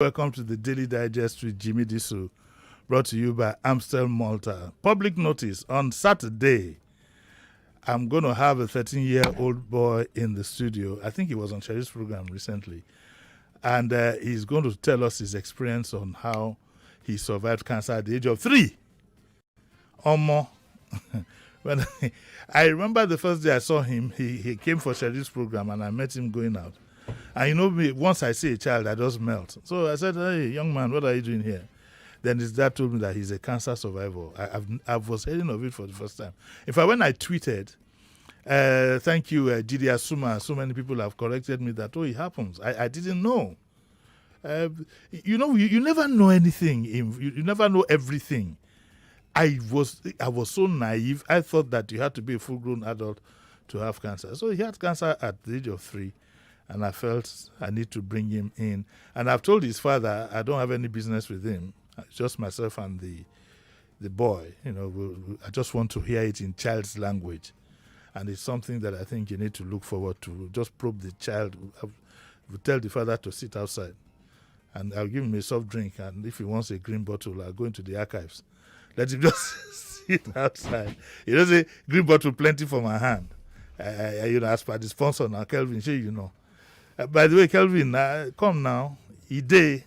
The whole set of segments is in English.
Welcome to the Daily Digest with Jimi Disu, brought to you by Amstel Malta. Public notice, on Saturday, I'm going to have a 13-year-old boy in the studio. I think he was on Sherry's program recently. And he's going to tell us his experience on how he survived cancer at the age of 3 or more. When I remember the first day I saw him, he came for Sherry's program and I met him going out. And you know me, once I see a child, I just melt. So I said, hey, young man, what are you doing here? Then his dad told me that he's a cancer survivor. I was hearing of it for the first time. In fact, when I tweeted, thank you, Jidi Asuma, so many people have corrected me that, it happens. I didn't know. You never know anything. You never know everything. I was so naive. I thought that you had to be a full-grown adult to have cancer. So he had cancer at the age of 3. And I felt I need to bring him in. And I've told his father I don't have any business with him. It's just myself and the boy. I just want to hear it in child's language. And it's something that I think you need to look forward to. Just probe the child. We'll tell the father to sit outside. And I'll give him a soft drink. And if he wants a green bottle, I'll go into the archives. Let him just sit outside. Say, green bottle plenty for my hand. As per the sponsor now, Kelvin, by the way, Kelvin, come now. Day.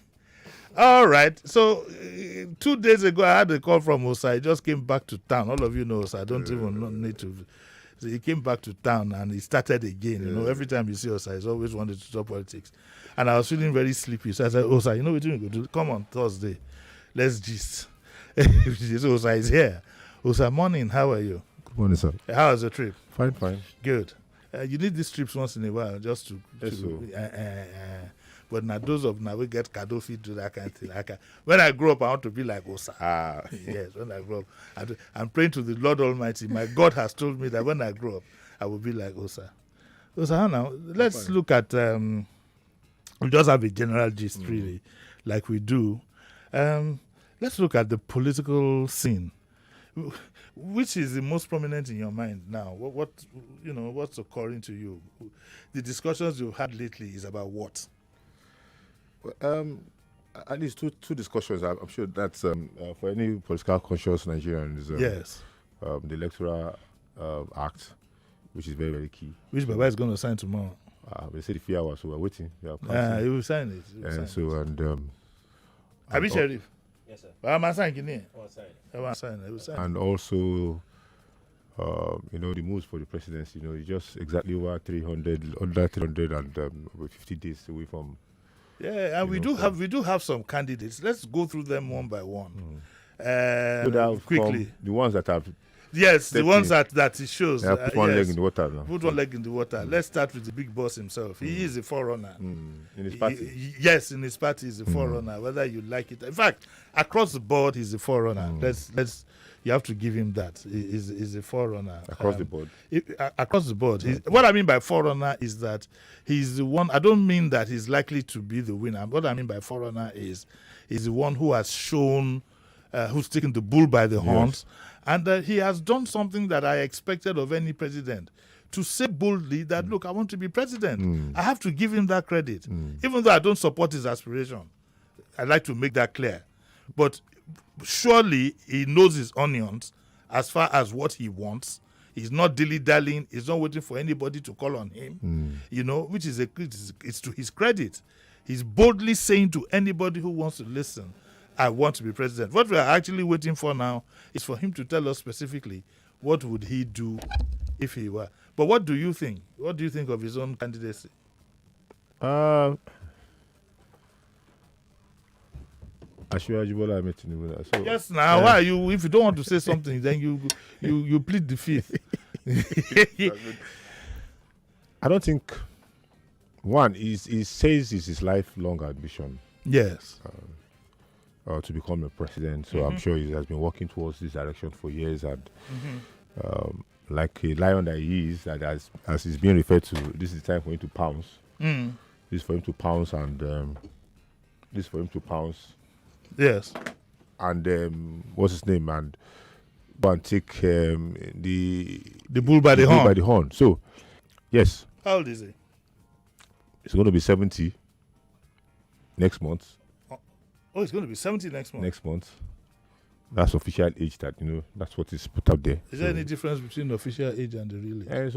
All right. So, 2 days ago, I had a call from Osa. He just came back to town. All of you know Osa. I don't even need to. So he came back to town and he started again. Every time you see Osa, he's always wanted to talk politics. And I was feeling very sleepy. So I said, Osa, what we're going to do? Come on Thursday. Let's gist. So Osa is here. Osa, morning. How are you? Good morning, sir. How was the trip? Fine. Good. You need these trips once in a while just to but now those of now we get Kadofi to that kind of thing. When I grow up, I want to be like Osa. Yes, when I grow up, I'm praying to the Lord Almighty. My God has told me that when I grow up, I will be like Osa. Osa, now let's look at. We just have a general gist, really, like we do. Let's look at the political scene. Which is the most prominent in your mind now? What's occurring to you? The discussions you've had lately is about what? Well, at least two discussions. I'm sure that's for any political conscious Nigerians. Yes. The Electoral Act, which is very, very key. Which Baba is going to sign tomorrow. They said 3 hours, so we're waiting. He will sign it. Abi Sheriff. Yes, sir. And also, the moves for the presidency. It's just exactly over 300, under 300, and 50 days away from. Yeah, and we do have some candidates. Let's go through them one by one. Quickly, the ones that have. Yes, the ones that it shows. Put one leg in the water now. Put one leg in the water. Let's start with the big boss himself. He is a forerunner. In his party. Yes, in his party, he's a forerunner, whether you like it. In fact, across the board, he's a forerunner. You have to give him that. He's a forerunner. Across the board? Across the board. What I mean by forerunner is that he's the one. I don't mean that he's likely to be the winner. What I mean by forerunner is he's the one who has shown, who's taken the bull by the horns. Yes. And he has done something that I expected of any president. To say boldly that, look, I want to be president. I have to give him that credit. Even though I don't support his aspiration. I'd like to make that clear. But surely he knows his onions as far as what he wants. He's not dilly-dallying. He's not waiting for anybody to call on him. Which is it's to his credit. He's boldly saying to anybody who wants to listen, I want to be president. What we are actually waiting for now is for him to tell us specifically what would he do if he were. But what do you think? What do you think of his own candidacy? Yes, now why you? If you don't want to say something, then you plead the fifth. I don't think. One, he says it's his lifelong ambition. Yes. To become a president. So I'm sure he has been working towards this direction for years. And like a lion that he is, that as he's being referred to, this is the time for him to pounce. This is for him to pounce Yes. And what's his name? And go and take the bull by the horn. So, yes. How old is he? He's going to be 70 next month. Oh, it's going to be 70 next month. next month. That's official age that, that's what is put up there. Is there any difference between the official age and the real age?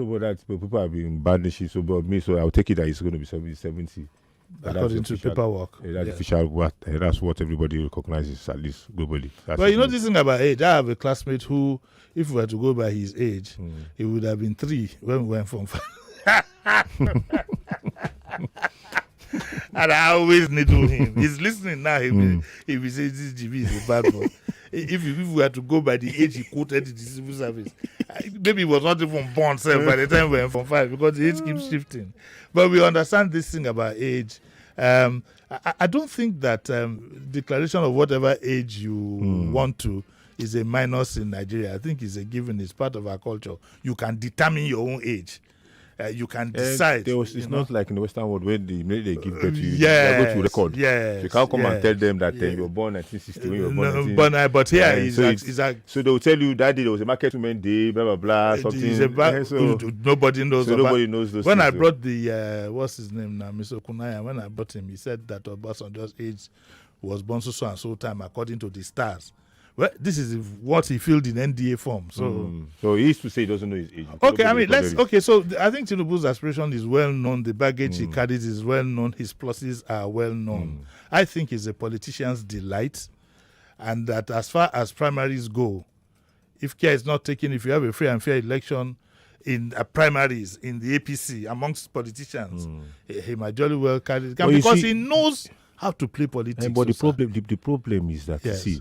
But people have been banishing, so I'll take it that it's going to be 70. According to paperwork. That's official what, that's what everybody recognizes, at least globally. But this thing about age, I have a classmate who, if we were to go by his age, he would have been 3 when we went from 5. And I always needle him. He's listening now. If he says this Jimi is a bad boy. If we were to go by the age he quoted in the civil service, maybe he was not even born by the time we went from 5, because the age keeps shifting. But we understand this thing about age. I don't think that declaration of whatever age you want to is a minus in Nigeria. I think it's a given. It's part of our culture. You can determine your own age. You can decide. It's not like in the Western world where they give birth to you. They go to record. Yes, so you can't come and tell them that you were born 1960 when you were born. But here so they will tell you that day there was a market women day, blah blah blah, something. Nobody knows. So nobody knows those. When I brought the what's his name now, Mr. Kunaya, when I brought him, he said that Obasanjo's age was born so and so time according to the stars. Well, this is what he filled in NDA form. So he used to say he doesn't know his age. Okay, so I think Tinubu's aspiration is well known. The baggage he carries is well known. His pluses are well known. I think he's a politician's delight, and that as far as primaries go, if care is not taken, if you have a free and fair election in primaries in the APC amongst politicians, he might jolly well carry it because he knows how to play politics. But the problem is that, you see,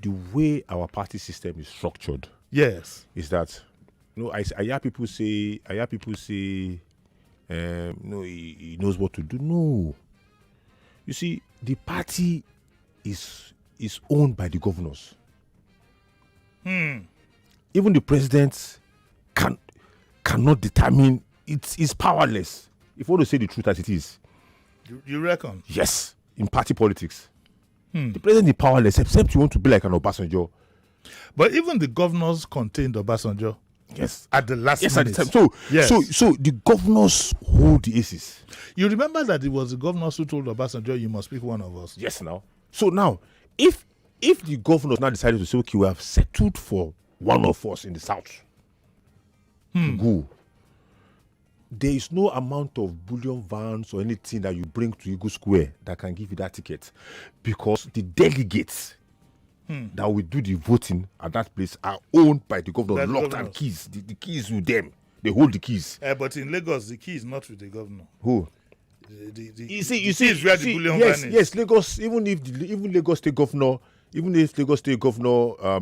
the way our party system is structured, is that I hear people say, he knows what to do. No, you see, the party is owned by the governors. Even the president cannot determine. It's powerless. If you want to say the truth as it is, you reckon? Yes, in party politics. The president is powerless, except you want to be like an Obasanjo. But even the governors contained Obasanjo. Yes. At the last minute. At the time. So the governors hold the aces. You remember that it was the governors who told Obasanjo, you must pick one of us. Yes, now. So now, if the governors now decided to say, okay, we have settled for one of us in the south to go, there is no amount of bullion vans or anything that you bring to Eagle Square that can give you that ticket, because the delegates that will do the voting at that place are owned by the governor, locked and keys. The keys with them. They hold the keys. But in Lagos, the key is not with the governor. Who? You see, is where the bullion van is. Yes, Lagos. Even if Lagos State Governor,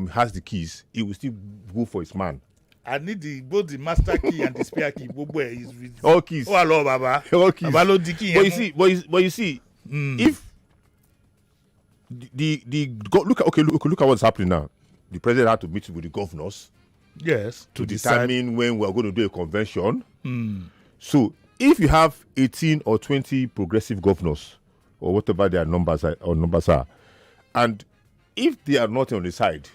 has the keys, he will still go for his man. I need both the master key and the spare key. Is with all keys. Oh, hello, Baba. All keys. But you see, if look at what's happening now. The president had to meet with the governors. Yes, to determine when we are going to do a convention. So if you have 18 or 20 progressive governors, or whatever their numbers are, and if they are not on the side,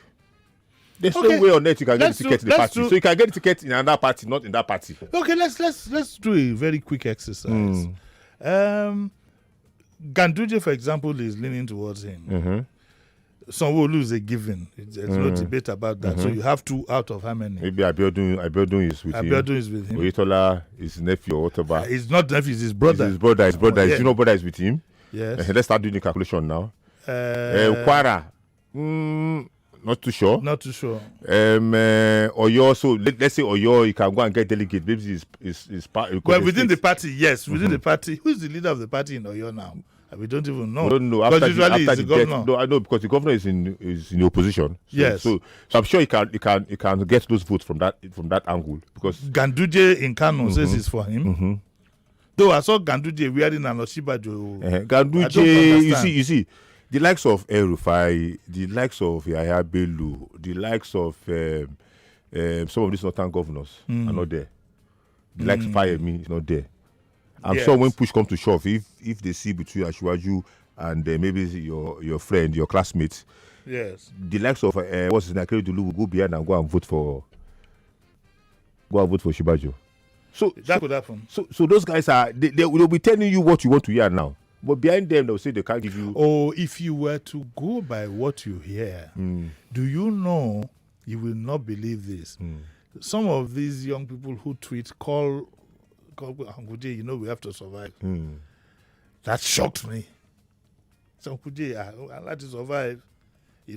there's no way on earth you can get the ticket in the party. So you can get the ticket in another party, not in that party. Okay, let's do a very quick exercise. Ganduje, for example, is leaning towards him. Sanwo-Olu is a given. There's no debate about that. So you have 2 out of how many? Maybe Abiodun is with him. Abiodun is with him. Oyetola is his nephew or whatever. He's not nephew, he's his brother. His brother. His junior brother is with him. Yes. Let's start doing the calculation now. Kwara. Not too sure. Oyo, so let's say Oyo, you can go and get delegate. Maybe it's part. Well, within the party, yes. Within the party. Who is the leader of the party in Oyo now? We don't even know. We don't know. Because usually it's the governor. No, I know, because the governor is in the opposition. Yes. So I'm sure he can get those votes from that angle, because Ganduje in Kano says it's for him. Though I saw Ganduje wearing an Oshibajo. Ganduje, you see. The likes of El Rufai, the likes of Yahya Bello, the likes of some of these northern governors are not there. The likes of Fayemi is not there. I'm sure when push comes to shove, if they see between Ashwaju and maybe your friend, your classmate, the likes of what's his name, Akeredolu will go behind and go and vote for Shibajo. So that could happen. So those guys they'll be telling you what you want to hear now. But behind them, they'll say they can't give you. Or if you were to go by what you hear, do you know, you will not believe this. Some of these young people who tweet, call Uncle J, we have to survive. That shocked me. So Uncle J, I like to survive. They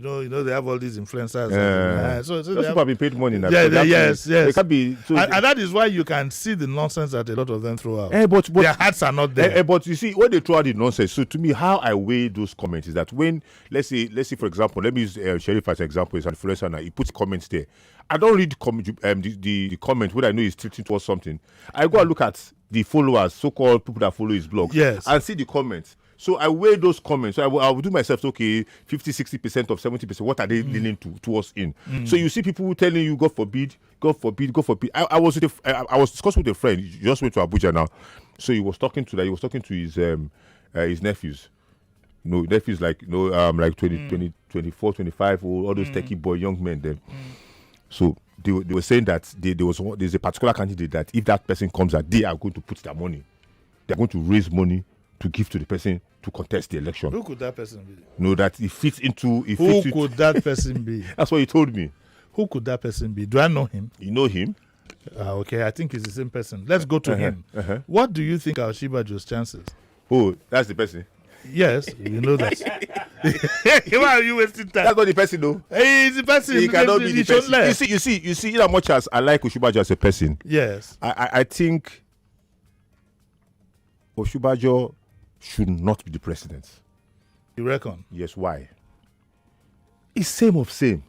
have all these influencers. So Those people have been paid money now. Yes. They can't be. So and that is why you can see the nonsense that a lot of them throw out. But their hearts are not there. But you see, when they throw out the nonsense, so to me, how I weigh those comments is that when, let's say, for example, let me use Sheriff as an example, he's an influencer now, he puts comments there. I don't read the comment when I know he's tilting towards something. I go and look at the followers, so-called people that follow his blog, and see the comments. So I weigh those comments. So I will do myself, okay, 50, 60% of 70%, what are they leaning towards in? So you see people telling you, God forbid, God forbid, God forbid. I was discussing with a friend, he just went to Abuja now. So he was talking to his nephews. Nephews like 20, 24, 25, all those techie boy, young men then. So they were saying that there's a particular candidate that if that person comes that they are going to put their money, they're going to raise money to give to the person to contest the election. Who could that person be? No, that it fits into. Who could that person be? That's what he told me. Who could that person be? Do I know him? You know him? Okay, I think it's the same person. Let's go to him. What do you think are Oshibajo's chances? Oh, that's the person. Yes, you know that. Why are you wasting time? That's not the person, though. He's the person. He cannot be the person. You see, in as much as I like Oshibajo as a person, yes, I think Oshibajo should not be the president. You reckon? Yes, why? It's same of same.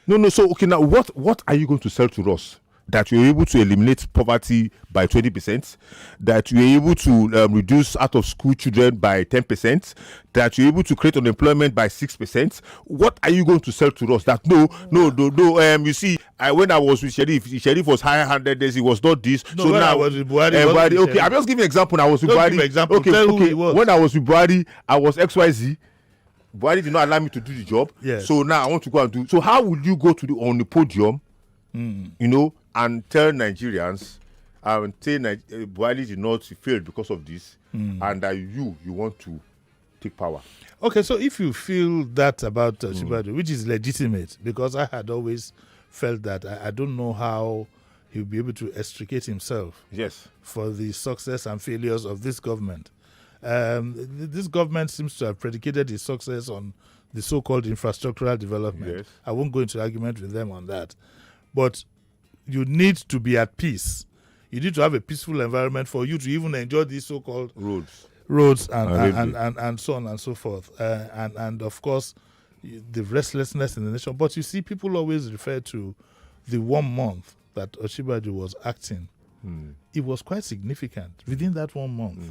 No. So, okay, now what are you going to sell to us? That you're able to eliminate poverty by 20%, that you're able to reduce out-of-school children by 10%, that you're able to create unemployment by 6%. What are you going to sell to us? That no. You see, when I was with Sheriff was high-handed. He was not this. No, so when now I was with Buhari, okay, I'm just giving an example. I was with Buhari. Okay. When I was with Buhari, I was XYZ. Buhari did not allow me to do the job. Yes. So now I want to go and do. So how would you go on the podium? And tell Nigerians, Buhari did not fail because of this, and that you want to take power. Okay, so if you feel that about Oshibajo, which is legitimate, because I had always felt that I don't know how he'll be able to extricate himself for the success and failures of this government. This government seems to have predicated its success on the so-called infrastructural development. I won't go into argument with them on that. But you need to be at peace. You need to have a peaceful environment for you to even enjoy these so-called roads and so on and so forth. And of course, the restlessness in the nation. But you see, people always refer to the 1 month that Oshibajo was acting. It was quite significant within that 1 month.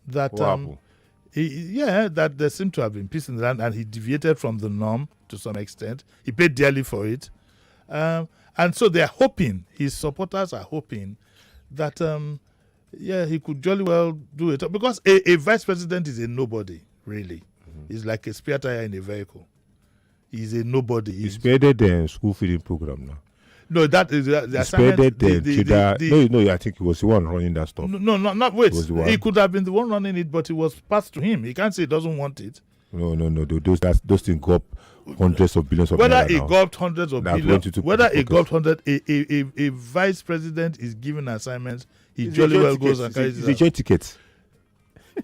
That there seemed to have been peace in the land, and he deviated from the norm to some extent. He paid dearly for it. And so they're hoping, his supporters are hoping that, he could jolly well do it. Because a vice president is a nobody, really. He's like a spare tire in a vehicle. He's a nobody. He spearheaded the school feeding program now. No, that is the assignment. I think he was the one running that stuff. No, not wait. He could have been the one running it, but it was passed to him. He can't say he doesn't want it. No. Those things go up hundreds of billions of whether naira it now. got hundreds of billions, whether it got hundred, a vice president is given assignments. He jolly well goes and carries it. It's a joint ticket.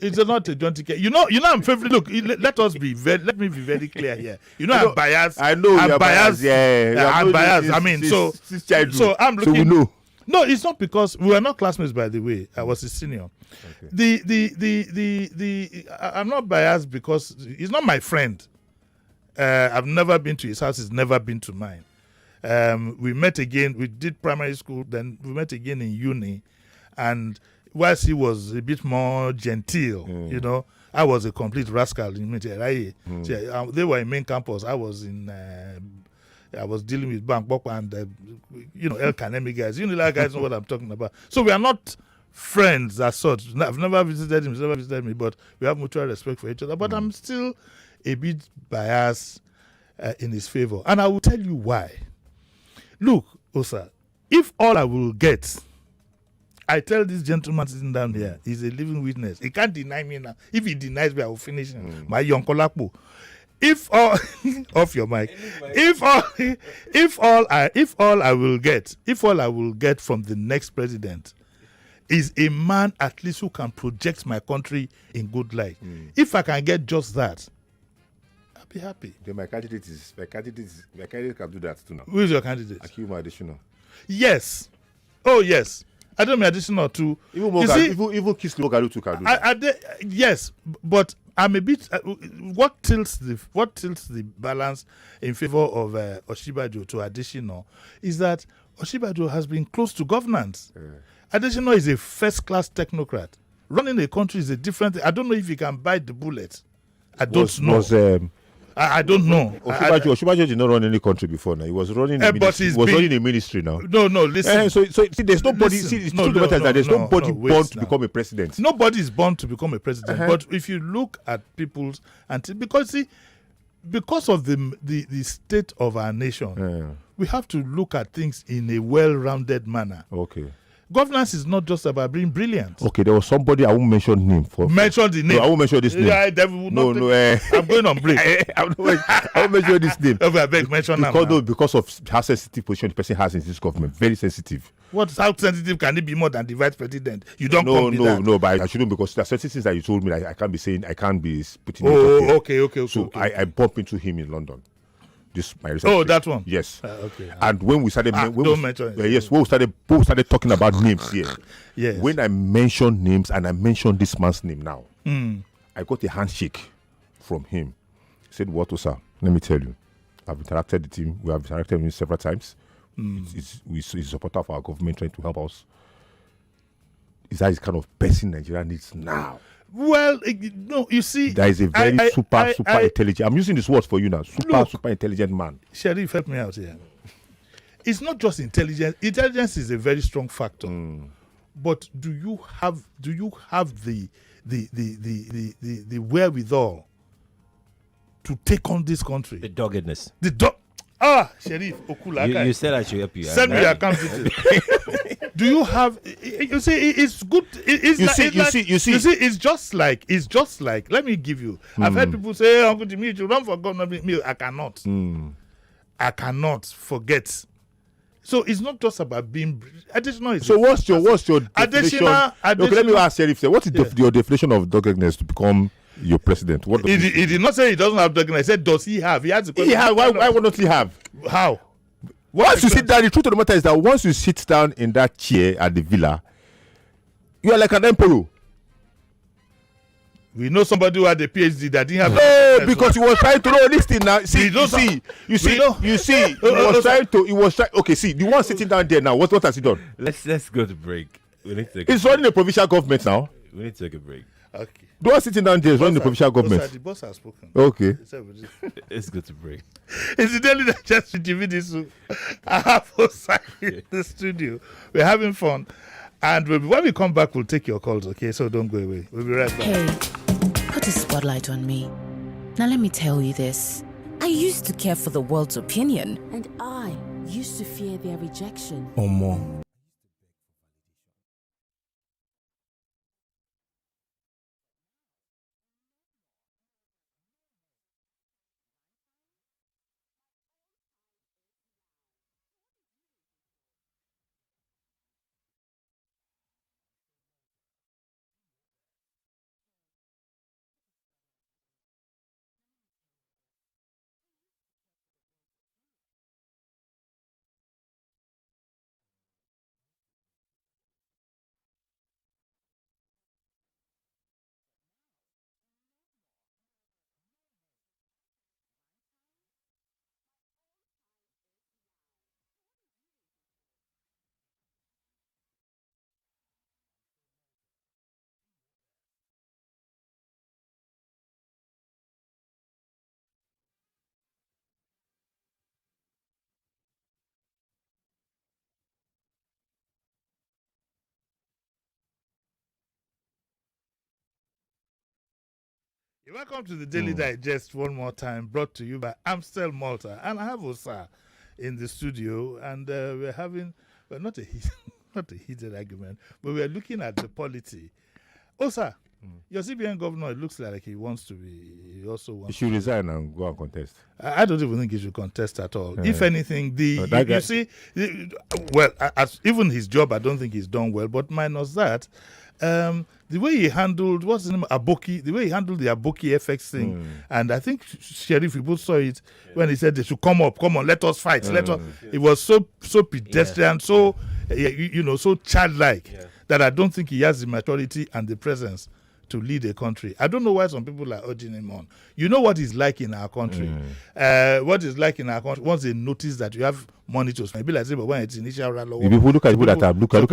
It's not a joint ticket. I'm favorite. Look, let me be very clear here. I'm biased. I know you're biased. Yeah, I'm biased. I mean, so I'm looking. So we know. No, it's not because we were not classmates, by the way. I was his senior. Okay. I'm not biased because he's not my friend. I've never been to his house. He's never been to mine. We met again. We did primary school. Then we met again in uni. And whilst he was a bit more genteel, I was a complete rascal in Michigan. They were in main campus. I was dealing with Bank Bokwa and El Kanemi guys. Guys know what I'm talking about. So we are not friends as such. I've never visited him. He's never visited me. But we have mutual respect for each other. But I'm still a bit biased in his favor, and I will tell you why. Look, Osa, if all I will get I tell this gentleman sitting down here, he's a living witness. He can't deny me now. If he denies me, I will finish him. My young Kolakpo. If all off your mic, if all I will get from the next president is a man at least who can project my country in good light. If I can get just that, I'll be happy. Then my candidate can do that too now. Who is your candidate? Akuma additional. Yes. Oh yes. I don't mean additional to Even Kislo Galu too can do that. Yes, but I'm a bit. What tilts the balance in favor of Oshibajo to additional is that Oshibajo has been close to governance. Additional is a first-class technocrat. Running a country is a different thing. I don't know if he can bite the bullet. I don't know. I don't know. Oshibajo did not run any country before now. He was running a ministry. Running a ministry now. No, listen. So see, there's nobody. There's nobody born to become a president. Nobody is born to become a president. But if you look at people's because of the state of our nation, we have to look at things in a well-rounded manner. Okay. Governance is not just about being brilliant. Okay, there was somebody, I won't mention name. Mention the name. No, I won't mention this name. I'm going on break. I won't mention this name. I beg, mention because of how sensitive position the person has in this government. Very sensitive. How sensitive can it be more than the vice president? You don't that. No, but I shouldn't, because there are certain things that you told me that I can't be saying, I can't be putting it up here. Okay. So I bumped into him in London. My that one. Yes. Okay. And when we started, mention it. Yes, when we started talking about names here. Yes. When I mentioned names and I mentioned this man's name now, I got a handshake from him. He said, "What, sir? Let me tell you, I've interacted with him. We have interacted with him several times. He's a supporter of our government, trying to help us. Is that his kind of person Nigeria needs now?" Well, no, you see, there is a very super intelligent. I'm using this word for you now. Super intelligent man. Sharif, help me out here. It's not just intelligence. Intelligence is a very strong factor. But do you have the wherewithal to take on this country? The doggedness. Sharif Okulaka. You said I should help you. Send me your account details. Do you have? You see, it's good. You see, it's just like. Let me give you. I've heard people say, "Hey, Uncle Jimmy, you run for governor." Me, I cannot. I cannot forget. So it's not just about being additional. So what's your definition? Okay, let me ask Sheriff. What is your definition of doggedness to become your president? He did not say he doesn't have doggedness. He said, does he have? He has the question. He has. Why would not he have? How? Once you sit down, the truth of the matter is that once you sit down in that chair at the villa, you are like an emperor. We know somebody who had a PhD that didn't have. No, because he was trying to know this thing now. He was trying to. He was trying. Okay, see, the one sitting down there now. What has he done? Let's go to break. He's running a provincial government now. We need to take a break. Okay. The one sitting down there is running the provincial government. The boss has spoken. Okay. Let's go to break. Incidentally, that's just Jimi Disu. I have Osai in the studio. We're having fun. And when we come back, we'll take your calls, okay? So don't go away. We'll be right back. Hey, put a spotlight on me. Now let me tell you this. I used to care for the world's opinion. And I used to fear their rejection. Or more. You're welcome to the Daily Digest one more time, brought to you by Amstel Malta. And I have Osa in the studio, and we're not a not a heated argument, but we are looking at the polity. Oh, sir, your CBN governor, it looks like he wants to be, he also He wants should resign and go and contest. I don't even think he should contest at all. If anything, that guy- you see, well, as even his job, I don't think he's done well. But minus that, the way he handled what's his name, Aboki, the way he handled the Aboki FX thing, and I think Sheriff people saw it when he said they should come on, let us fight, let us. It was so pedestrian, so so childlike that I don't think he has the maturity and the presence to lead a country. I don't know why some people are urging him on. You know what he's like in our country. What is like in our country, once they notice that you have money to spend, maybe like say, but when it's initial rally, The people look at people that are look at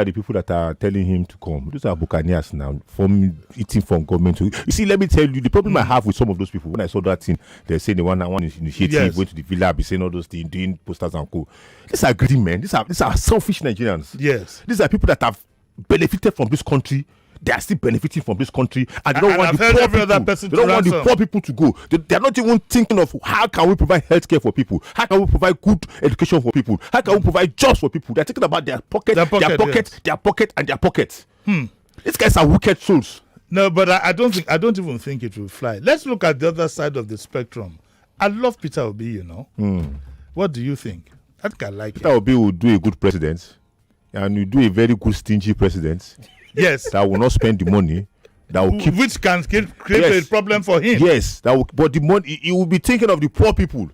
the people that are telling him to come. Those are Buccaneers now, from eating from government. You see, let me tell you, the problem I have with some of those people. When I saw that thing, they're saying the one initiative, Yes. going to the villa, be saying all those things, doing posters and co. These are greedy men. These are selfish Nigerians. Yes. These are people that have benefited from this country. They are still benefiting from this country, and they don't And want I've the heard poor every other people. person They don't to want the ransom. poor people to go. They are not even thinking of how can we provide healthcare for people, how can we provide good education for people, how can we provide jobs for people. They're thinking about their pocket, Their pocket, and their pocket. These guys are wicked souls. No, but I don't even think it will fly. Let's look at the other side of the spectrum. I love Peter Obi, What do you think? I think I like Peter it. Obi will do a good president, and will do a very good stingy president Yes. that will not spend the money. That will keep. Which can create Yes. a problem for him. Yes, but the money, he will be thinking of the poor people.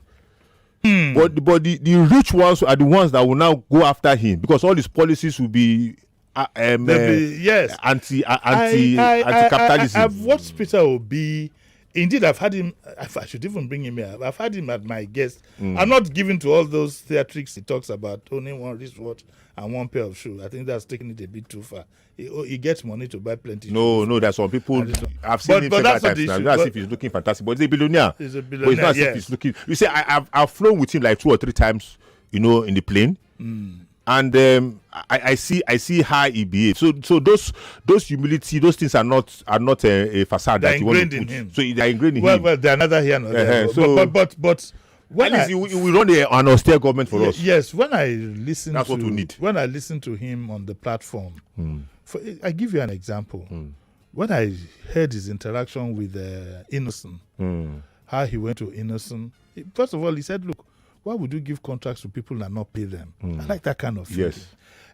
But the rich ones are the ones that will now go after him, because all his policies will be Yes. anti-capitalism. I've watched Peter Obi. Indeed, I've had him. I should even bring him here. I've had him at my guest. I'm not given to all those theatrics he talks about, only one wristwatch and one pair of shoes. I think that's taking it a bit too far. He gets money to buy plenty. No, there's some people. I've seen him several that's not times the now. issue. Not as if he's looking fantastic, but he's a billionaire. He's a But it's not as billionaire, if he's looking. You see, I've flown with him like 2 or 3 times, in the plane. And I see how he behaves. So those humility, those things are not a facade They're that you want to ingrained put. in him. So they're ingrained in him. Well, they're neither here nor there. So- But when At least he will run an austere government for us. Yes, when I listen That's what we need. When I listen to him on the platform, I give you an example. When I heard his interaction with Innocent, how he went to Innocent, first of all, he said, "Look, why would you give contracts to people and not pay them?" I like that kind of thing. Yes.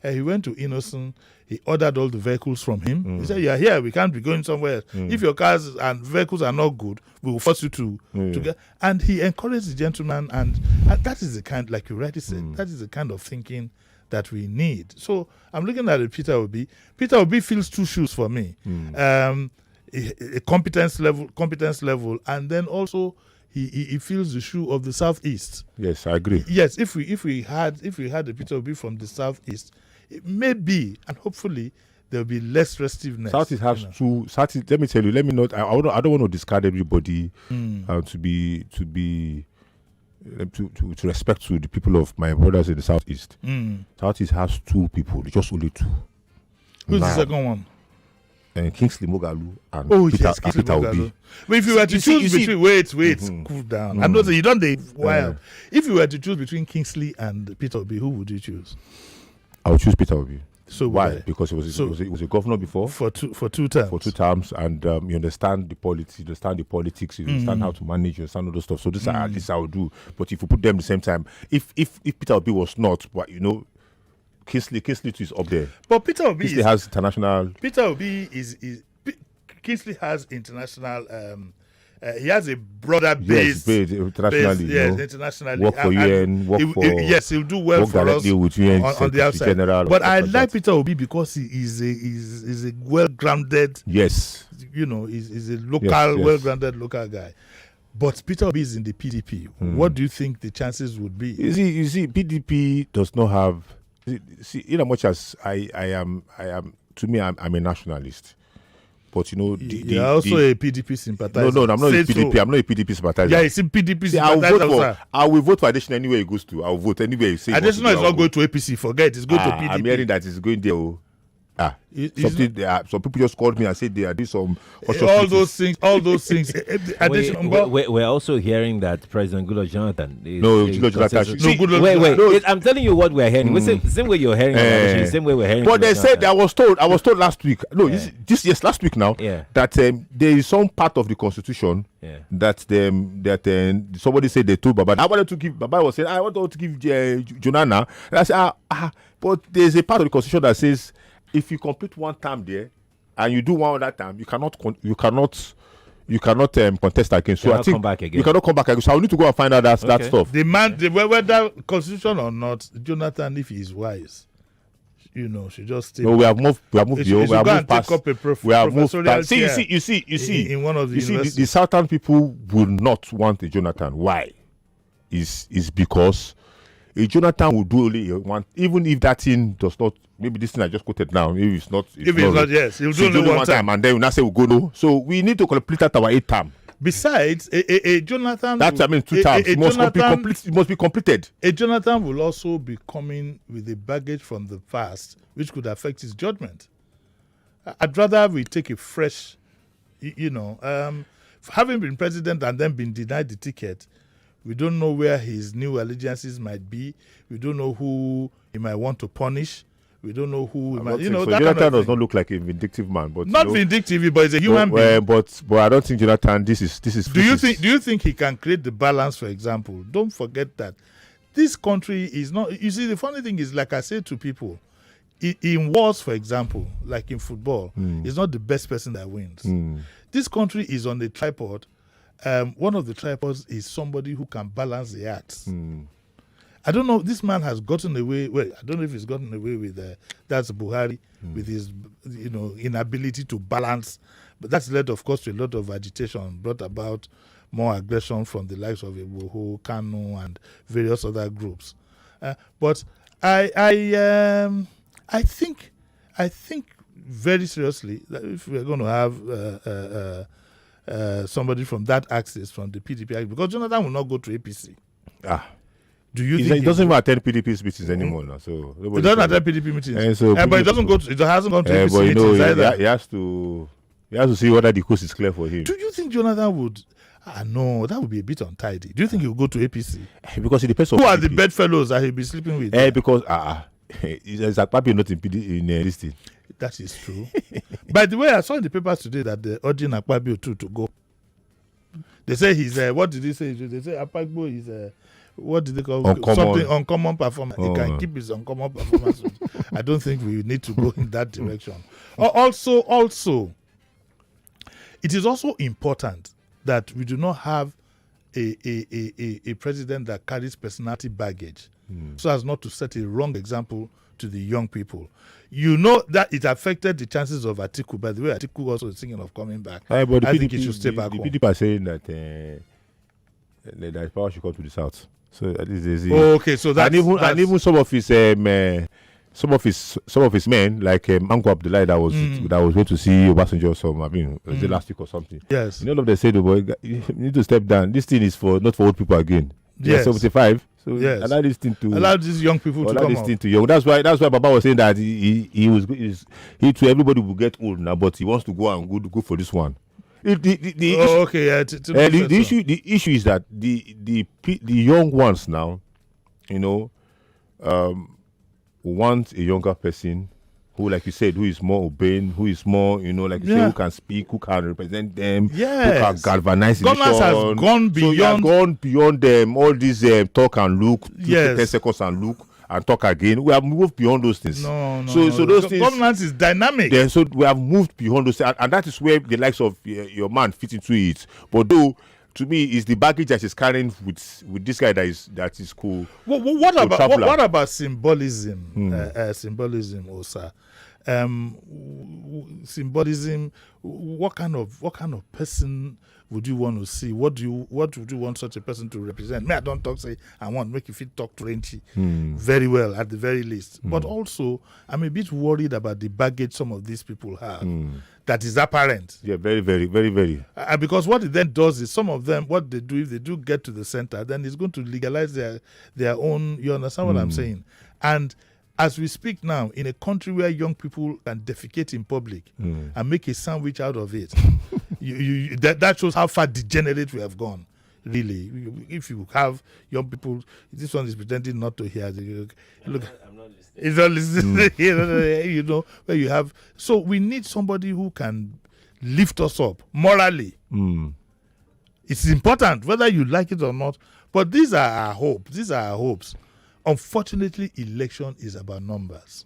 He went to Innocent. He ordered all the vehicles from him. He said, "You are here. We can't be going somewhere else. If your cars and vehicles are not good, we will force you to get." And he encouraged the gentleman, and that is the kind, like you rightly said, that is the kind of thinking that we need. So I'm looking at Peter Obi. Peter Obi fills 2 shoes for me: a competence level, and then also he fills the shoe of the Southeast. Yes, I agree. Yes, if we had a Peter Obi from the Southeast, it may be, and hopefully there'll be less restiveness. Southeast has two. Southeast, let me tell you. Let me not. I don't want to discard everybody. To respect to the people of my brothers in the Southeast. Southeast has 2 people. Just only 2. Who's Now, the second one? And Kingsley Moghalu and Kingsley Peter Obi. Moghalu. But if you were to You see- choose between, wait, cool down. I know that you don't wild. If you were to choose between Kingsley and Peter Obi, who would you choose? I would choose Peter Obi. So Why? would I. Because he was a governor before. For two terms. For 2 terms, and you understand the politics, you understand how to manage, you understand all those stuff. So this at least I would do. But if you put them at the same time, if Peter Obi was not, but Kingsley too is up there. But Peter Obi Kingsley has international. Peter Obi Kingsley has international. He has a broader base. Yes, internationally. Yes, internationally. Work for UN, work for. Yes, he'll do well work for us directly with UN, on the outside. General, but I like like that. Peter Obi because he is a well-grounded. Yes. He's a local, Yes. well-grounded local guy. But Peter Obi is in the PDP. What do you think the chances would be? You see, PDP does not have. See, in as much as I am. To me, I'm a nationalist. But you're also a PDP sympathizer. No, I'm not a Say PDP. so. I'm not a PDP sympathizer. Yeah, he's a PDP See, I sympathizer. will vote for Adesina anywhere he goes to. I will vote anywhere he says. Adesina is not going to APC. Forget it's going to PDP. I'm hearing that he's going there. Something. Some people just called me and said they are doing some. all those things. We're also hearing that President Goodluck Jonathan. Goodluck Jonathan. Wait. I'm telling you what we're hearing. Same way you're hearing. Same way we're hearing. But they said I was told last week. No, this last week now. Yeah. That there is some part of the constitution. Yeah. That somebody said they told Baba. I wanted to give. Baba was saying I want to give Jonana. And I said but there's a part of the constitution that says if you complete one term there and you do one other term, you cannot contest again. So I think come back again. You cannot come back again. So I will need to go and find out that stuff. Whether constitution or not, Jonathan, if he is wise, should just stay. No, we have moved beyond. We have moved past. We have moved past. You see. In one of the universities. The Southern people will not want a Jonathan. Why? Is because a Jonathan will do only one, even if that thing does not. Maybe this thing I just quoted now. Maybe it's not. Yes, he'll do only one time, and then we'll not say we'll go no. So we need to complete that our 8th term. Besides, a Jonathan. That's 2 terms. It must be completed. A Jonathan will also be coming with a baggage from the past, which could affect his judgment. I'd rather we take a fresh, having been president and then been denied the ticket. We don't know where his new allegiances might be. We don't know who he might want to punish. We don't know who he might. Jonathan does not look like a vindictive man, but not vindictive, but he's a human being. But I don't think Jonathan. This is. Do you think he can create the balance? For example, don't forget that this country is not. You see, the funny thing is, like I say to people, in wars, for example, like in football, it's not the best person that wins. This country is on the tripod. One of the tripods is somebody who can balance the acts. I don't know. This man has gotten away. Well, I don't know if he's gotten away with that's Buhari with his inability to balance. But that's led, of course, to a lot of agitation, brought about more aggression from the likes of Igboho, Kanu, and various other groups. But I think very seriously that if we're going to have somebody from that axis, from the PDP, because Jonathan will not go to APC. Do you think he doesn't even attend PDP's meetings anymore now? So he doesn't attend PDP meetings. But it doesn't go. It hasn't gone to APC meetings either. He has to see whether the coast is clear for him. Do you think Jonathan would? No, that would be a bit untidy. Do you think he'll go to APC? Because it depends on who are the bedfellows that he'll be sleeping with. Because it's probably not in this thing. That is true. By the way, I saw in the papers today that they're urging Akpabio to go. They say he's what did he say? They say Akpabio is what did they call something uncommon performance? He can keep his uncommon performance. I don't think we need to go in that direction. Also, it is also important that we do not have a president that carries personality baggage, so as not to set a wrong example to the young people. You know that it affected the chances of Atiku. By the way, Atiku also is thinking of coming back. But I think he should stay back home. The PDP are saying that power should come to the south. So at least there's okay. So that's even some of his men like Mango Abdullahi that was going to see Obasanjo or something. Was it last week or something? Yes. All of them said, "Boy, you need to step down. This thing is not for old people again." Yes. 75. So yes. Allow this thing to allow these young people to come to young. That's why Baba was saying that he to everybody will get old now, but he wants to go and go for this one. The issue is that the young ones now, want a younger person who, like you said, who is more obeying, who is more, like you say, who can speak, who can represent them, who can galvanize the governance has gone beyond. So have gone beyond them. All these talk and look, 10 seconds and look and talk again. We have moved beyond those things. So those things. Governance is dynamic. Yeah, so we have moved beyond those things, and that is where the likes of your man fit into it. But though, to me, is the baggage that he's carrying with this guy that is cool. What about symbolism? Symbolism, Osa. Symbolism. What kind of person would you want to see? What would you want such a person to represent? Me, I don't talk. Say I want make you fit talk 20 very well at the very least. But also, I'm a bit worried about the baggage some of these people have. That is apparent. Yeah, very, very, very, very. Because what it then does is some of them, what they do, if they do get to the center, then it's going to legalize their own. You understand what I'm saying? And as we speak now, in a country where young people can defecate in public and make a sandwich out of it, that shows how far degenerate we have gone. Really, if you have young people, this one is pretending not to hear. Look, I'm not listening. It's not listening. You know, where you have. So we need somebody who can lift us up morally. It's important whether you like it or not. But these are our hopes. These are our hopes. Unfortunately, election is about numbers.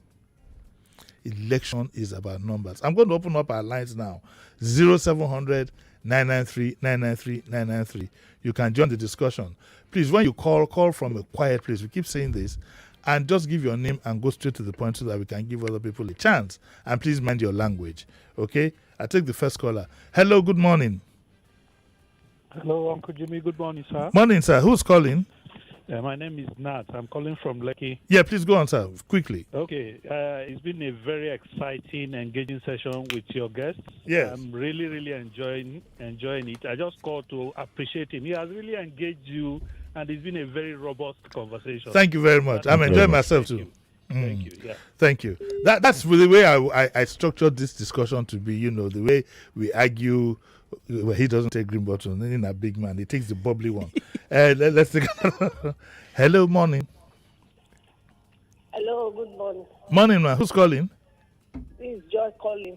Election is about numbers. I'm going to open up our lines now. 0700 993 993 993. You can join the discussion. Please, when you call from a quiet place. We keep saying this. And just give your name and go straight to the point so that we can give other people a chance. And please mind your language. Okay? I'll take the first caller. Hello, good morning. Hello, Uncle Jimmy. Good morning, sir. Morning, sir. Who's calling? My name is Nat. I'm calling from Lekki. Yeah, please go on, sir, quickly. Okay. It's been a very exciting, engaging session with your guests. Yes. I'm really, really enjoying it. I just called to appreciate him. He has really engaged you, and it's been a very robust conversation. Thank you very much. I'm enjoying myself, too. Thank you. Yeah. Thank you. That's the way I structured this discussion to be, the way we argue. Well, he doesn't take green bottle. He's a big man. He takes the bubbly one. Let's take. Hello, morning. Hello, good morning. Morning, ma. Who's calling? This is Joy calling.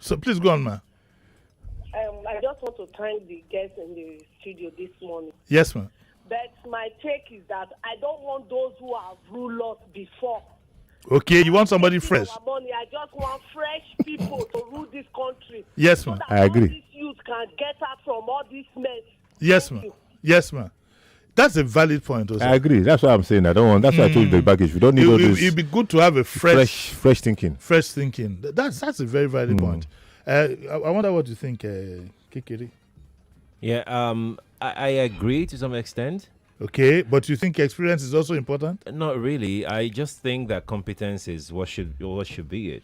So please go on, ma. I just want to thank the guests in the studio this morning. Yes, ma. But my take is that I don't want those who have ruled us before. Okay, you want somebody fresh. Our money. I just want fresh people to rule this country. Yes, ma. So that I agree. all these youth can get out from all these mess. Yes, ma. Yes, ma. That's a valid point also. I agree. That's what I'm saying. I don't want. That's why I told you the baggage. We don't need all this. It'd be good to have a fresh thinking. Fresh thinking. That's a very valid point. I wonder what you think, Kikiri. Yeah, I agree to some extent. Okay, but you think experience is also important? Not really. I just think that competence is what should be it.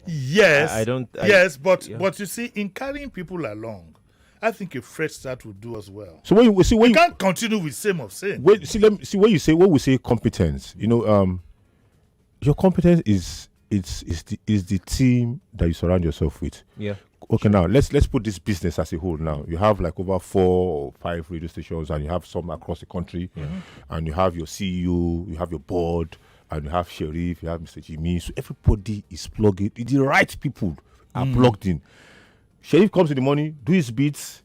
Yes. Yeah. But you see, in carrying people along, I think a fresh start would do us well. So when you can't continue with same of same. When we say competence, your competence is the team that you surround yourself with. Yeah. Okay, now let's put this business as a whole. Now you have like over 4 or 5 radio stations, and you have some across the country, and you have your CEO, you have your board, and you have Sheriff, you have Mr. Jimmy. So everybody is plugged in. The right people are plugged in. Sheriff comes in the morning, do his beats.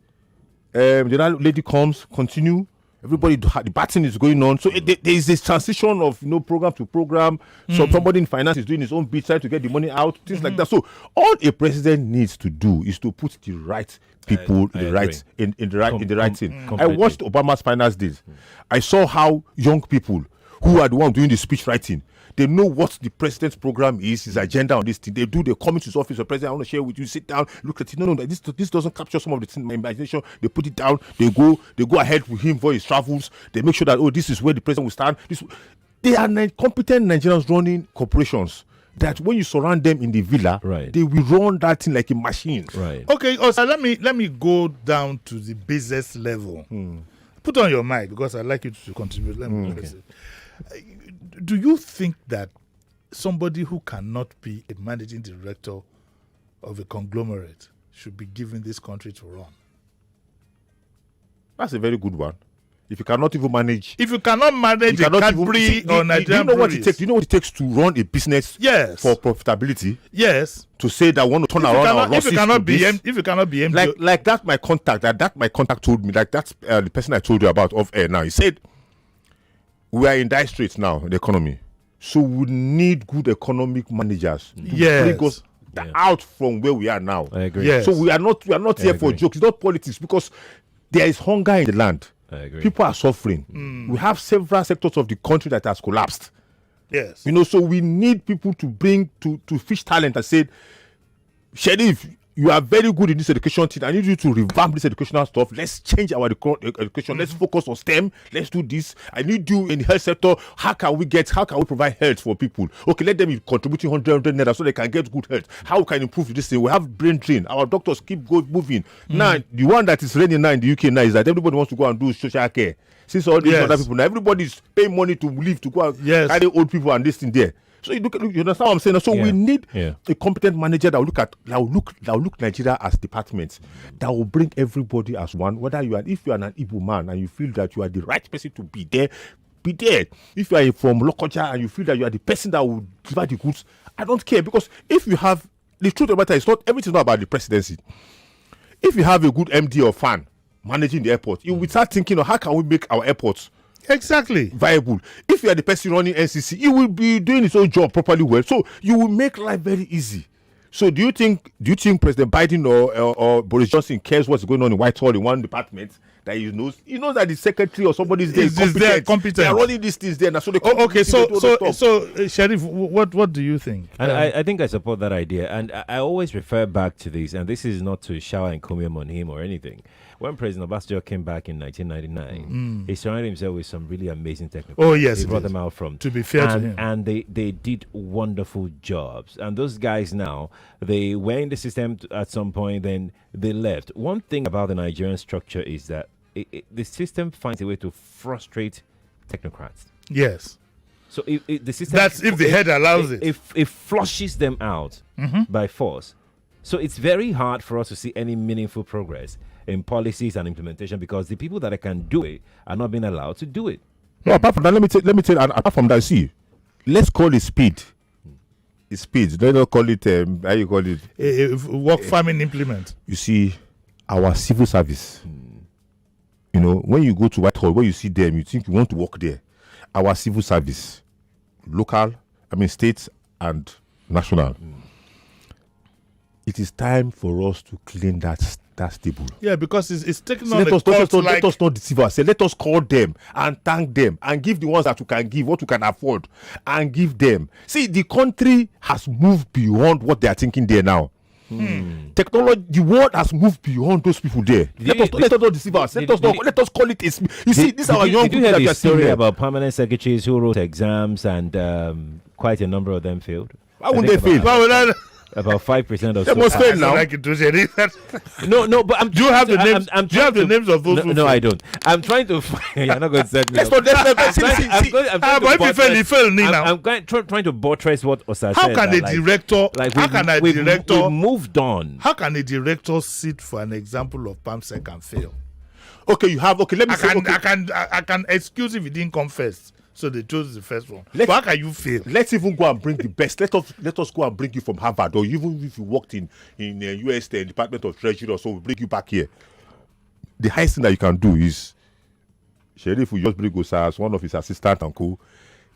The other lady comes, continue. Everybody, the batting is going on. So there is this transition of program to program. So somebody in finance is doing his own bit, trying to get the money out, things like that. So all a president needs to do is to put the right people in the right thing. I watched Obama's finance days. I saw how young people who are the one doing the speech writing, they know what the president's program is, his agenda on this thing. They come into his office, the president, I want to share with you, sit down, look at it. No, this doesn't capture some of the things in my imagination. They put it down, they go ahead with him for his travels. They make sure that, this is where the president will stand. They are competent Nigerians running corporations that when you surround them in the villa, they will run that thing like a machine. Right. Okay, so let me go down to the business level. Put on your mic because I'd like you to contribute. Let me press it. Do you think that somebody who cannot be a managing director of a conglomerate should be given this country to run? That's a very good one. If you cannot even manage, a Cadbury or Nigerian, do you know what it takes? Do you know what it takes to run a business? Yes. For profitability. Yes. To say that want to turn around our losses. If you cannot be MD, like that, my contact told me, like that's the person I told you about off air. Now he said, we are in dire straits now in the economy, so we need good economic managers to bring us out from where we are now. I agree. Yes. So we are not here for jokes. It's not politics, because there is hunger in the land. I agree. People are suffering. We have several sectors of the country that has collapsed. Yes. So we need people to bring to fish talent and say, Sheriff, you are very good in this education thing. I need you to revamp this educational stuff. Let's change our education. Let's focus on STEM. Let's do this. I need you in the health sector. How can we provide health for people? Okay, let them be contributing 100 naira so they can get good health. How we can improve this thing? We have brain drain. Our doctors keep moving. Now, the one that is reigning now in the UK now is that everybody wants to go and do social care. Since all these other people now, everybody is paying money to live, to go and carry old people and this thing there. So you understand what I'm saying? So we need Yeah. a competent manager that will look Nigeria as departments, that will bring everybody as one. Whether if you are an Igbo man and you feel that you are the right person to be there, be there. If you are from Lokoja and you feel that you are the person that will deliver the goods, I don't care, because if you have the truth of the matter is not everything about the presidency. If you have a good MD or fan managing the airport, you will start thinking of how can we make our airports Exactly. viable. If you are the person running NCC, he will be doing his own job properly well. So you will make life very easy. So do you think President Biden or Boris Johnson cares what's going on in Whitehall in one department that he knows? He knows that the secretary or somebody is there competent. They are running these things there now. So Okay, so Sheriff, what do you think? And I think I support that idea. And I always refer back to this, and this is not to shower encomium on him or anything. When President Obasanjo came back in 1999, he surrounded himself with some really amazing technical. Oh, yes, he he brought did. them out from. To be fair to him. And they did wonderful jobs. And those guys now, they were in the system at some point, then they left. One thing about the Nigerian structure is that the system finds a way to frustrate technocrats. Yes. So if the system, That's if the head allows it. If it flushes them out by force. So it's very hard for us to see any meaningful progress in policies and implementation, because the people that can do it are not being allowed to do it. No, apart from that, let me tell. Apart from that, see, let's call it speed. It's speed. Let us call it how you call it. Work farming implement. You see, our civil service. You know, when you go to Whitehall, when you see them, you think you want to work there. Our civil service, state and national. It is time for us to clean that stable. Yeah, because it's taking So on let us not deceive ourselves. Let us call them and thank them and give the ones that we can give, what we can afford, and give them. See, the country has moved beyond what they are thinking there now. Technology, the world has moved beyond those people there. Let us not deceive ourselves. Let us call it. You see, these are our young people that you are hear the story there. about permanent secretaries who wrote exams and quite a number of them failed? Why would they fail? About 5% of They must fail now. Like it to say No, but do you have the names? Do you have the names of those? No, I don't. I'm trying to. You're not going to set me up. I'm trying to buttress what Osa How said. can a director? How can a director? We've moved on. How can a director sit for an example of PAMSEC and fail? Okay, let me say. I can excuse if he didn't come first. So they chose the first one. But how can you fail? Let's even go and bring the best. Let us go and bring you from Harvard, or even if you worked in US Department of Treasury or so, we'll bring you back here. The highest thing that you can do is, Sheriff will just bring Osa as one of his assistants and co.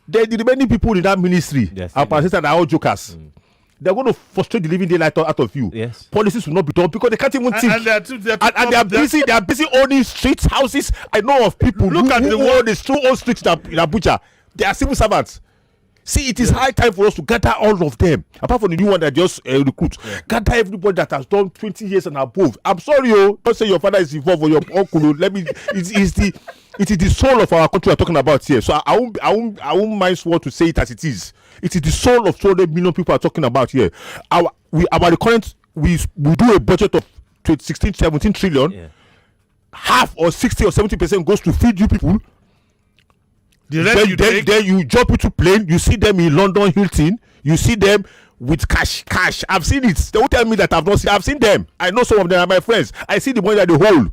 The remaining people in that ministry, our assistants are all jokers. They're going to frustrate the living daylight out of you. Yes. Policies will not be done because they can't even think. And they are busy. They are busy owning streets, houses. I know of people who own the own streets in Abuja. They are civil servants. See, it is high time for us to gather all of them. Apart from the new one that just recruit, gather everybody that has done 20 years and above. I'm sorry, don't say your father is involved or your uncle. It is the soul of our country we're talking about here. So I won't mind swear to say it as it is. It is the soul of 200 million people are talking about here. We do a budget of 17 trillion. Yeah. Half or 60 or 70% goes to feed you people. Then you jump into plane. You see them in London Hilton. You see them with cash. I've seen it. They won't tell me that I've not seen. I've seen them. I know some of them are my friends. I see the money that they hold.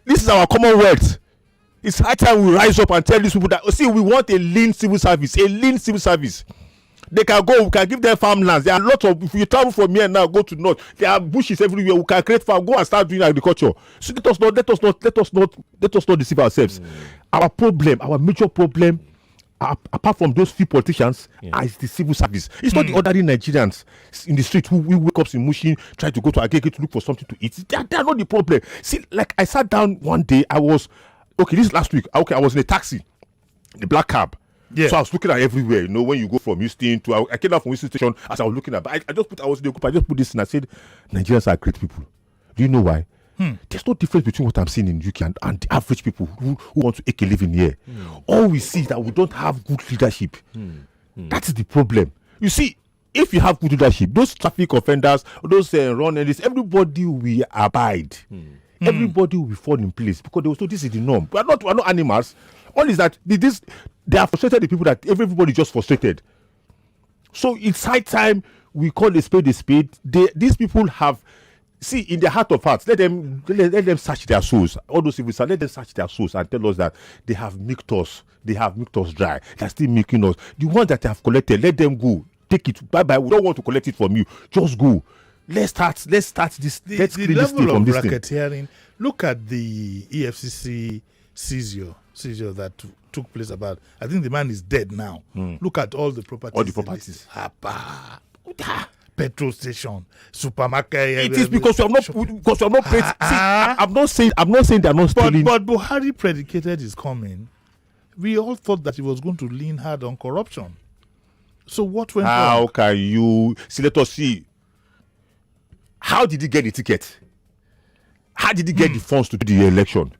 This is our commonwealth. It's high time we rise up and tell these people that we want a lean civil service. They can go. We can give them farmlands. There are lots of. If you travel from here now, go to north. There are bushes everywhere. We can create farm. Go and start doing agriculture. So let us not deceive ourselves. Our problem, our major problem, apart from those few politicians, is the civil service. It's not the ordinary Nigerians in the street who wake up in Mushin, try to go to Agege to look for something to eat. They are not the problem. See, like I sat down one day. This last week. I was in a taxi, the black cab. Yeah. So I was looking at everywhere, when you go from Houston to I came out from Houston station as I was looking at, I was in the group, I just put this and I said, Nigerians are great people. Do you know why? There's no difference between what I'm seeing in UK and the average people who want to make a living here. All we see is that we don't have good leadership. That is the problem. You see, if you have good leadership, those traffic offenders, those runners, everybody will abide. Everybody will fall in place because they will say this is the norm. We're not animals. All is that they are frustrated, the people that everybody just frustrated. So it's high time we call a spade a spade. These people have, see, in their heart of hearts, let them search their souls. All those civil servants, let them search their souls and tell us that they have milked us. They have milked us dry. They're still milking us. The ones that they have collected, let them go. Take it. Bye bye. We don't want to collect it from you. Just go. Let's start this. Let's The clean this thing level from of this thing. racketeering. Look at the EFCC seizure that took place about. I think the man is dead now. Look at all the properties. All the properties. Petrol station, supermarket. It is because we have not paid. See, I'm not saying they are not stealing. But Buhari predicated his coming. We all thought that he was going to lean hard on corruption. So what went How wrong? can you see? Let us see. How did he get the ticket? How did he get the funds to do the election?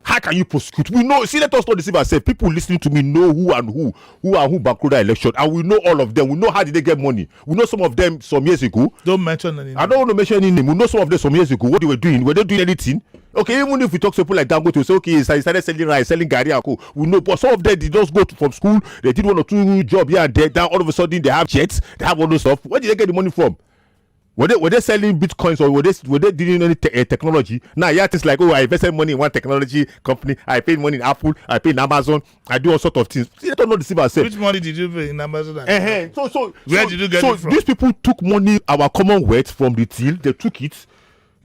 How can you prosecute? We know. See, let us not deceive ourselves. People listening to me know who bankrolled the election, and we know all of them. We know how did they get money. We know some of them some years ago. Don't mention any name. I don't want to mention any name. We know some of them some years ago. What they were doing? Were they doing anything? Okay, even if we talk to people like Dangote, we say, okay, he started selling rice, selling gari and co. We know, but some of them did just go from school. They did 1 or 2 jobs here and there. Then all of a sudden they have jets. They have all those stuff. Where did they get the money from? Were they selling bitcoins, or were they doing any technology? Now, yeah, it's like, oh, I invested money in one technology company. I paid money in Apple. I paid in Amazon. I do all sorts of things. See, let us not deceive ourselves. Which money did you pay in Amazon? So where did you get it from? These people took money, our commonwealth, from the till. They took it.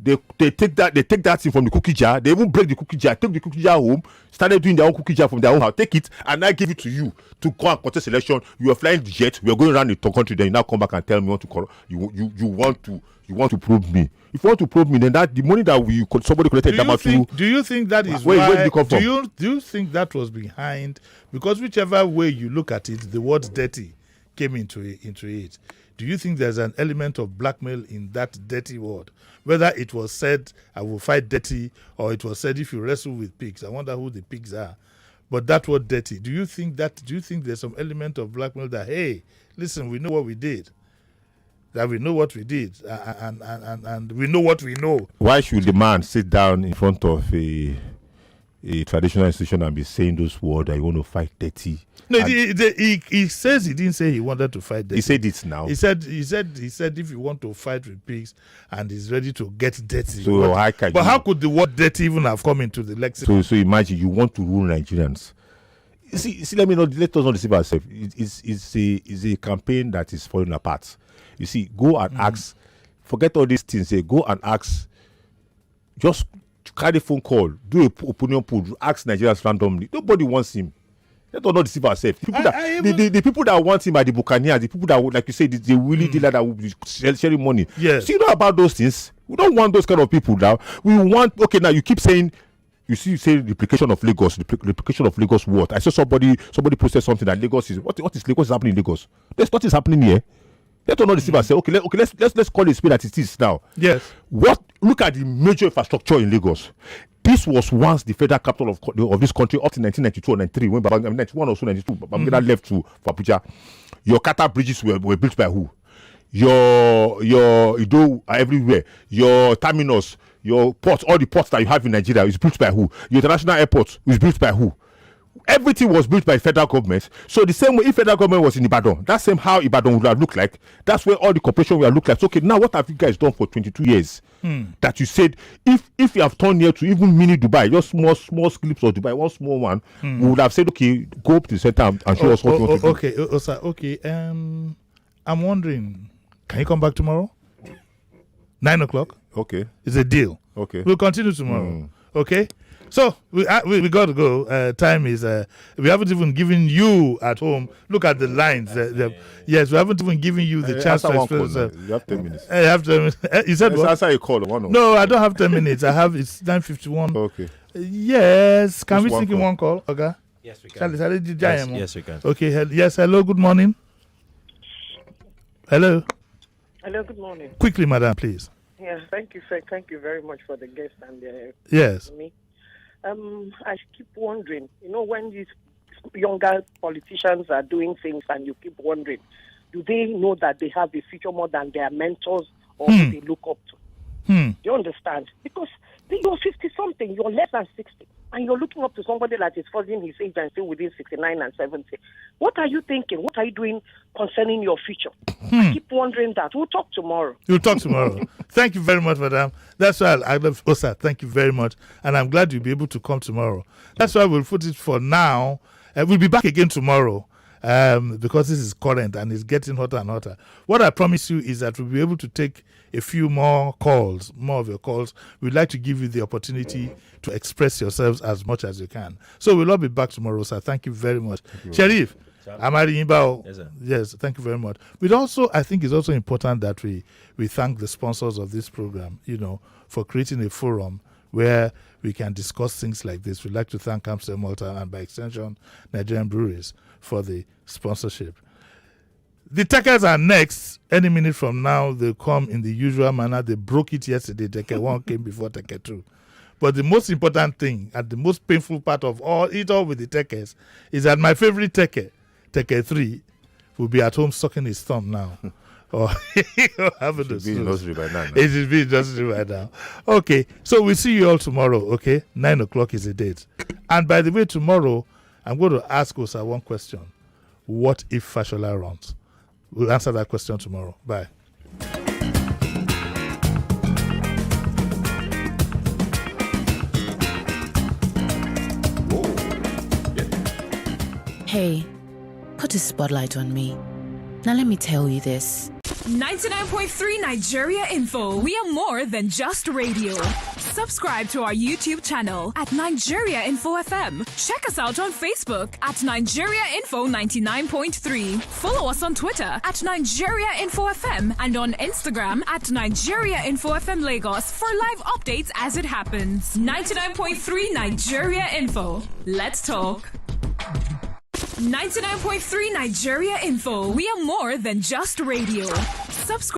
They take that thing from the cookie jar. They even break the cookie jar, take the cookie jar home, started doing their own cookie jar from their own house. Take it and I give it to you to go and contest election. You are flying the jet. We are going around the country. Then you now come back and tell me you want to probe me. If you want to probe me, then that the money that somebody collected. Do you think that is where why? did it come from? Do you think that was behind? Because whichever way you look at it, the word "dirty" came into it. Do you think there's an element of blackmail in that dirty word? Whether it was said, I will fight dirty, or it was said, if you wrestle with pigs. I wonder who the pigs are. But that word dirty, do you think there's some element of blackmail that, hey, listen, we know what we did. That we know what we did, and we know what we know. Why should the man sit down in front of a traditional institution and be saying those words that you want to fight dirty? No, he says he didn't say he wanted to fight dirty. He said it now. He said if you want to fight with pigs and he's ready to get dirty. So how could the word dirty even have come into the lexicon? So imagine you want to rule Nigerians. See, let us not deceive ourselves. It's a campaign that is falling apart. You see, go and ask, forget all these things. Go and ask, just carry a phone call, do a opinion poll, ask Nigerians randomly. Nobody wants him. Let us not deceive ourselves. The people that want him are the Buccaneers, the people that, like you say, the willy dealer that will be sharing money. Yes. So you know about those things. We don't want those kind of people now. We want, okay, now you keep saying, you say replication of Lagos, replication of Lagos what? I saw somebody posted something that Lagos is, what is Lagos happening in Lagos? There's nothing happening here. Let us not deceive ourselves. Okay, let's call it a spade that it is now. Yes. Look at the major infrastructure in Lagos. This was once the federal capital of this country up to 1992 or 93, when 91 or so 92, Babangida left for Abuja. Your Qatar bridges were built by who? Your Ido are everywhere. Your terminals, your ports, all the ports that you have in Nigeria is built by who? Your international airport is built by who? Everything was built by federal government. So the same way if federal government was in Ibadan, that's same how Ibadan would have looked like. That's where all the corporation will look like. So, okay, now what have you guys done for 22 years? That you said, if you have turned near to even mini Dubai, just small clips of Dubai, one small one, we would have said, okay, go up to the center and show us what you want to do. Okay. I'm wondering, can you come back tomorrow? 9 o'clock. Okay. It's a deal. Okay. We'll continue tomorrow. Okay. So we got to go. Time is. We haven't even given you at home. Look at the lines. Yes, we haven't even given you the chance to express. You have 10 minutes. You have 10 minutes. You said what? Answer a call. No, I don't have 10 minutes. It's 9:51. Okay. Yes. Can Just we sneak in one call? Okay. Yes, we can. Yes, we can. Okay. Yes. Hello. Good morning. Hello. Hello. Good morning. Quickly, madam, please. Yes. Thank you, sir. Thank you very much for the guest and Yes. me. I keep wondering, when these younger politicians are doing things and you keep wondering, do they know that they have a future more than their mentors or who they look up to? Do you understand? Because you're 50-something, you're less than 60, and you're looking up to somebody that is forcing his age and still within 69 and 70. What are you thinking? What are you doing concerning your future? I keep wondering that. We'll talk tomorrow. We'll talk tomorrow. Thank you very much, madam. That's why I love Osa. Thank you very much. And I'm glad you'll be able to come tomorrow. That's why we'll put it for now. We'll be back again tomorrow because this is current and it's getting hotter and hotter. What I promise you is that we'll be able to take a few more calls, more of your calls. We'd like to give you the opportunity to express yourselves as much as you can. So we'll all be back tomorrow, sir. Thank you very much. Sheriff, Amari Imbao. Yes, sir. Yes, thank you very much. But also, I think it's also important that we thank the sponsors of this program, for creating a forum where we can discuss things like this. We'd like to thank Amstel Malta and by extension, Nigerian Breweries for the sponsorship. The Techers are next. Any minute from now, they'll come in the usual manner. They broke it yesterday. Techer 1 came before Techer 2. But the most important thing and the most painful part of all with the Techers is that my favorite Techer, Techer 3, will be at home sucking his thumb now. Or having It should be in nursery by now. It should be in nursery by now. Okay, so we'll see you all tomorrow, okay? 9 o'clock is the date. And by the way, tomorrow, I'm going to ask Osa one question. What if Fashola runs? We'll answer that question tomorrow. Bye. Hey, put a spotlight on me. Now let me tell you this. 99.3 Nigeria Info. We are more than just radio. Subscribe to our YouTube channel at Nigeria Info FM. Check us out on Facebook at Nigeria Info 99.3. Follow us on Twitter at Nigeria Info FM and on Instagram at Nigeria Info FM Lagos for live updates as it happens. 99.3 Nigeria Info. Let's talk. 99.3 Nigeria Info. We are more than just radio. Subscribe.